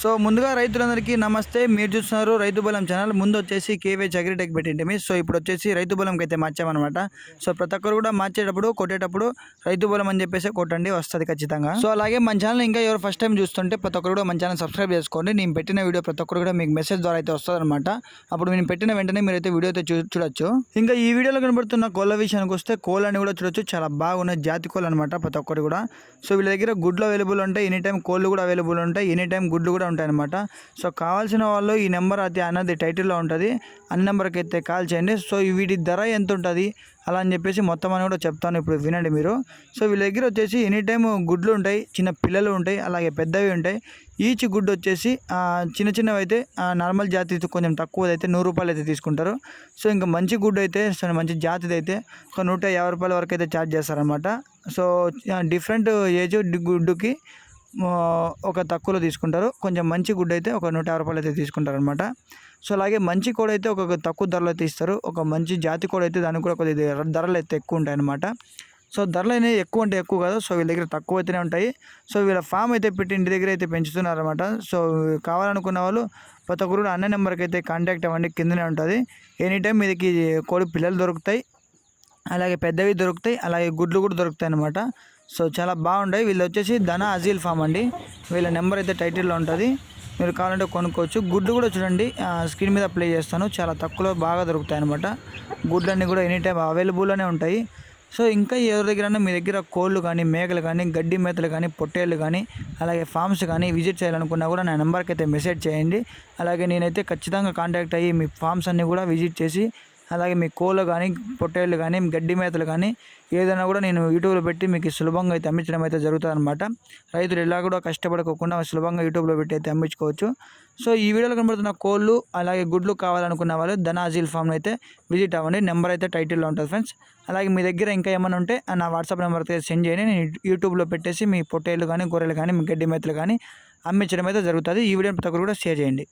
So ముందుగా రైతులందరికీ నమస్తే. మీరు చూస్తున్నారు రైతు బలం ఛానల్. ముందు వచ్చేసి కేవీహెచ్ అగ్రిటెక్ పెట్టింటిమి. సో ఇప్పుడు వచ్చేసి రైతు బలంకి అయితే మార్చామన్నమాట. సో ప్రతి ఒక్కరు కూడా మార్చేటప్పుడు కొట్టేటప్పుడు రైతు బలం అని చెప్పేసి కొట్టండి, వస్తుంది ఖచ్చితంగా. సో అలాగే మన ఛానల్ ఇంకా ఎవరు ఫస్ట్ టైం చూస్తుంటే ప్రతి ఒక్కరు కూడా మన ఛానల్ సబ్స్క్రైబ్ చేసుకోండి. నేను పెట్టిన వీడియో ప్రతి ఒక్కరు కూడా మీకు మెసేజ్ ద్వారా అయితే వస్తుంది అనమాట. అప్పుడు నేను పెట్టిన వెంటనే మీరైతే వీడియో అయితే చూడొచ్చు. ఇంకా ఈ వీడియోలో కనబడుతున్న కోళ్ళ విషయానికి వస్తే కోళ్ళని కూడా చూడొచ్చు. చాలా బాగున్నాయి, జాతి కోళ్ళు అనమాట ప్రతి ఒక్కరు కూడా. సో వీళ్ళ దగ్గర గుడ్లు అవైలబుల్ ఉంటాయి, ఎనీ టైం కోళ్ళు కూడా అవైలబుల్ ఉంటాయి, ఎనీ టైం గుడ్లు కూడా ఉంటాయి అనమాట. సో కావాల్సిన వాళ్ళు ఈ నెంబర్ అది అన్నది టైటిల్లో ఉంటుంది, అన్ని నెంబర్కి అయితే కాల్ చేయండి. సో వీటి ధర ఎంత ఉంటుంది అలా అని చెప్పేసి మొత్తం అని కూడా చెప్తాను, ఇప్పుడు వినండి మీరు. సో వీళ్ళ దగ్గర వచ్చేసి ఎనీ టైం గుడ్లు ఉంటాయి, చిన్న పిల్లలు ఉంటాయి, అలాగే పెద్దవి ఉంటాయి. ఈచ్ గుడ్డు వచ్చేసి చిన్న చిన్నవి అయితే నార్మల్ జాతి కొంచెం తక్కువ అయితే 100 రూపాయలు అయితే తీసుకుంటారు. సో ఇంకా మంచి గుడ్డు అయితే మంచి జాతిది అయితే ఒక 150 రూపాయల వరకు అయితే ఛార్జ్ చేస్తారనమాట. సో డిఫరెంట్ ఏజ్ గుడ్డుకి ఒక తక్కువలో తీసుకుంటారు. కొంచెం మంచి గుడ్డు అయితే ఒక 150 రూపాయలు అయితే తీసుకుంటారు అనమాట. సో అలాగే మంచి కోడి అయితే ఒక తక్కువ ధరలో అయితే ఇస్తారు. ఒక మంచి జాతి కోడి అయితే దానికి కూడా కొద్దిగా ధరలు అయితే ఎక్కువ ఉంటాయి అనమాట. సో ధరలు అనేవి ఎక్కువ అంటే ఎక్కువ కాదు, సో వీళ్ళ దగ్గర తక్కువ అయితేనే ఉంటాయి. సో వీళ్ళ ఫామ్ అయితే పెట్టి ఇంటి దగ్గర అయితే పెంచుతున్నారు అనమాట. సో కావాలనుకున్న వాళ్ళు ప్రతి ఒక్కరు అన్న నెంబర్కి అయితే కాంటాక్ట్ అవ్వండి, కిందనే ఉంటుంది. ఎనీ టైం మీదకి కోడి పిల్లలు దొరుకుతాయి, అలాగే పెద్దవి దొరుకుతాయి, అలాగే గుడ్లు కూడా దొరుకుతాయి అనమాట. సో చాలా బాగుంటాయి. వీళ్ళు వచ్చేసి ధన అజీల్ ఫామ్ అండి. వీళ్ళ నెంబర్ అయితే టైటిల్లో ఉంటుంది, మీరు కావాలంటే కొనుక్కోవచ్చు. గుడ్లు కూడా చూడండి, స్క్రీన్ మీద ప్లే చేస్తాను, చాలా తక్కువలో బాగా దొరుకుతాయి అనమాట. గుడ్లన్నీ కూడా ఎనీ టైం అవైలబుల్లోనే ఉంటాయి. సో ఇంకా ఎవరి దగ్గర మీ దగ్గర కోళ్ళు కానీ, మేకలు కానీ, గడ్డి మేతలు కానీ, పొట్టేళ్ళు కానీ, అలాగే ఫామ్స్ కానీ విజిట్ చేయాలనుకున్నా కూడా నా నెంబర్కి అయితే మెసేజ్ చేయండి. అలాగే నేనైతే ఖచ్చితంగా కాంటాక్ట్ అయ్యి మీ ఫామ్స్ అన్నీ కూడా విజిట్ చేసి, అలాగే మీ కోళ్ళు కానీ, పొట్టేళ్ళు కానీ, గడ్డి మేతలు కానీ ఏదైనా కూడా నేను యూట్యూబ్లో పెట్టి మీకు సులభంగా అయితే అమ్మించడం అయితే జరుగుతుంది అనమాట. రైతులు ఇలా కూడా కష్టపడకోకుండా సులభంగా యూట్యూబ్లో పెట్టి అయితే అమ్మించుకోవచ్చు. సో ఈ వీడియోలో కనబడుతున్న కోళ్ళు అలాగే గుడ్లు కావాలనుకున్న వాళ్ళు ధనాజిల్ ఫామ్ అయితే విజిట్ అవ్వండి. నెంబర్ అయితే టైటిల్లో ఉంటుంది ఫ్రెండ్స్. అలాగే మీ దగ్గర ఇంకా ఏమైనా ఉంటే నా వాట్సాప్ నెంబర్ అయితే సెండ్ చేయండి. నేను యూట్యూబ్లో పెట్టేసి మీ పొట్టేళ్ళు కానీ, గొర్రెలు కానీ, మీ గడ్డి మేతలు కానీ అమ్మించడం అయితే జరుగుతుంది. ఈ వీడియోని ప్రతి ఒక్కరు కూడా షేర్ చేయండి.